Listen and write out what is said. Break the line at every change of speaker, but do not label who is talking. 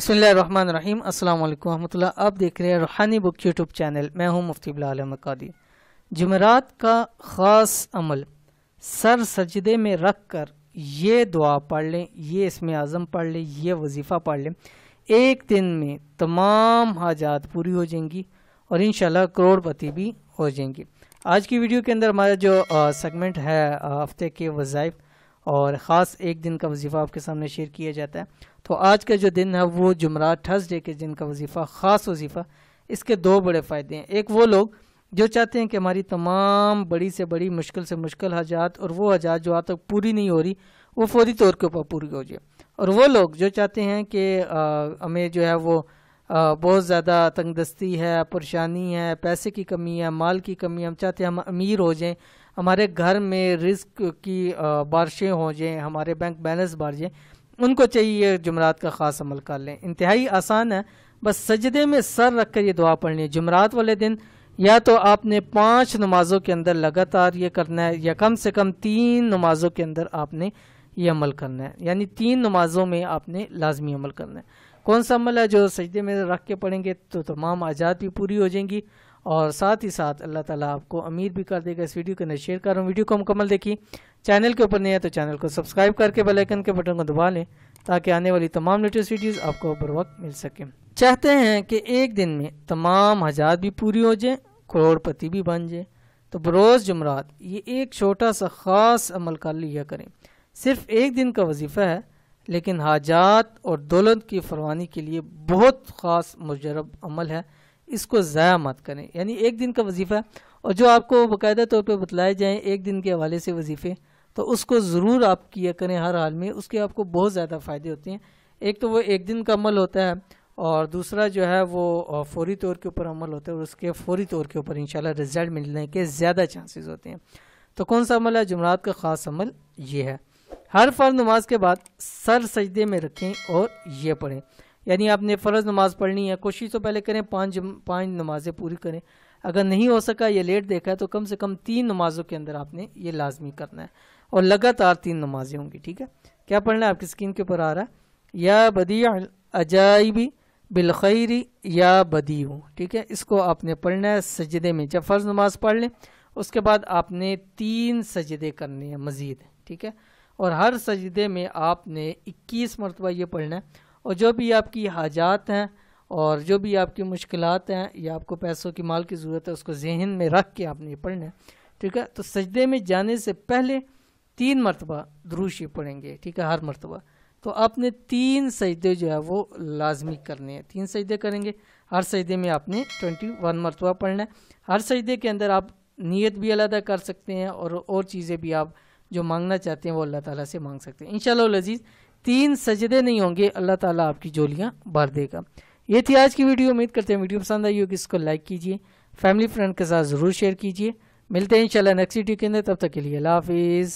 बिस्मिल्लाहिर्रहमानिर्रहीम। अस्सलाम वालेकुम रहमतुल्लाह। आप देख रहे हैं रूहानी बुक यूट्यूब चैनल। मैं हूं मुफ्ती बिलाल अहमद कादी। जुमेरात का ख़ास अमल, सर सजदे में रख कर ये दुआ पढ़ लें, ये इसमें आज़म पढ़ लें, ये वजीफ़ा पढ़ लें। एक दिन में तमाम हाजात पूरी हो जाएंगी और इंशाल्लाह करोड़पति भी हो जाएंगी। आज की वीडियो के अंदर हमारा जो सेगमेंट है हफ्ते के वज़ाइफ और ख़ास एक दिन का वजीफ़ा आपके सामने शेयर किया जाता है। तो आज का जो दिन है वो जुमरात थर्सडे के दिन का वजीफ़ा, ख़ास वजीफ़ा। इसके दो बड़े फ़ायदे हैं। एक वो लोग जो चाहते हैं कि हमारी तमाम बड़ी से बड़ी मुश्किल से मुश्किल हाजात और वो हाजात जो आज तक पूरी नहीं हो रही वो फौरी तौर के ऊपर पूरी हो जाए, और वो लोग जो चाहते हैं कि हमें जो है वो बहुत ज़्यादा तंगदस्ती है, परेशानी है, पैसे की कमी है, माल की कमी है, हम चाहते हैं हम अमीर हो जाएं, हमारे घर में रिस्क की बारिशें हो जाएं, हमारे बैंक बैलेंस बढ़ जाए, उनको चाहिए जुमरात का ख़ास अमल कर लें। इंतहाई आसान है, बस सजदे में सर रख कर ये दुआ पढ़नी है। जुमरात वाले दिन या तो आपने 5 नमाज़ों के अंदर लगातार ये करना है, या कम से कम 3 नमाज़ों के अंदर आपने ये अमल करना है, यानी 3 नमाज़ों में आपने लाजमी अमल करना है। कौन सा अमल है? जो सजदे में रख के पढ़ेंगे तो तमाम आजात भी पूरी हो जाएंगी और साथ ही साथ अल्लाह ताला आपको अमीर भी कर देगा। इस वीडियो को मैं शेयर कर रहा हूँ, वीडियो को मुकम्मल देखिए। चैनल के ऊपर नहीं है तो चैनल को सब्सक्राइब करके बेल आइकन के बटन को दबा लें ताकि आने वाली तमाम लेटेस्ट वीडियोस आपको बर वक्त मिल सके। चाहते हैं कि एक दिन में तमाम हाजात भी पूरी हो जाए, करोड़पति भी बन जाए, तो बरोज़ जुमरात ये एक छोटा सा ख़ास अमल कर लिया करें। सिर्फ एक दिन का वजीफ़ा है, लेकिन हाजात और दौलत की फरवानी के लिए बहुत ख़ास मुजरब अमल है। इसको ज़ाया मत करें। यानी एक दिन का वजीफ़ा है और जो आपको बाकायदा तौर पे बतलाए जाएँ एक दिन के हवाले से वजीफ़े, तो उसको ज़रूर आप किया करें हर हाल में। उसके आपको बहुत ज़्यादा फ़ायदे होते हैं। एक तो वो एक दिन का अमल होता है और दूसरा जो है वो फौरी तौर के ऊपर अमल होता है और उसके फौरी तौर के ऊपर इंशाल्लाह रिज़ल्ट मिलने के ज़्यादा चांसेस होते हैं। तो कौन सा अमल है? जुमरात का ख़ास अमल ये है, हर फ़र्ज़ नमाज के बाद सर सजदे में रखें और ये पढ़ें। यानी आपने फ़र्ज़ नमाज पढ़नी है, कोशिश तो पहले करें 5 नमाज़ें पूरी करें। अगर नहीं हो सका, ये लेट देखा है, तो कम से कम 3 नमाज़ों के अंदर आपने ये लाजमी करना है और लगातार 3 नमाजें होंगी। ठीक है, क्या पढ़ना है? आपकी स्क्रीन के ऊपर आ रहा है, या बदी अजाइबी बिलखैरी या बदीऊ। ठीक है, इसको आपने पढ़ना है सजदे में। जब फ़र्ज़ नमाज पढ़ लें उसके बाद आपने 3 सजदे करने हैं मज़ीद। ठीक है, और हर सजदे में आपने 21 मरतबा ये पढ़ना है। और जो भी आपकी हाजात हैं और जो भी आपकी मुश्किलात हैं या आपको पैसों की माल की ज़रूरत है, उसको जहन में रख के आपने पढ़ना है। ठीक है, तो सजदे में जाने से पहले 3 मरतबा दुरूद शरीफ पढ़ेंगे। ठीक है, हर मरतबा तो आपने 3 सजदे जो है वो लाजमी करने हैं। 3 सजदे करेंगे, हर सजदे में आपने 21 मरतबा पढ़ना है। हर सजदे के अंदर आप नीयत भी अलग कर सकते हैं और चीज़ें भी आप जो मांगना चाहते हैं वो अल्लाह ताला से मांग सकते हैं। इंशाअल्लाह अज़ीज़ 3 सजदे नहीं होंगे, अल्लाह ताला आपकी झोलियाँ भर देगा। ये थी आज की वीडियो। उम्मीद करते हैं वीडियो पसंद आई होगी। इसको लाइक कीजिए, फैमिली फ्रेंड के साथ ज़रूर शेयर कीजिए। मिलते हैं इंशाअल्लाह नेक्स्ट वीडियो के अंदर। तब तक के लिए अल्लाह हाफिज़।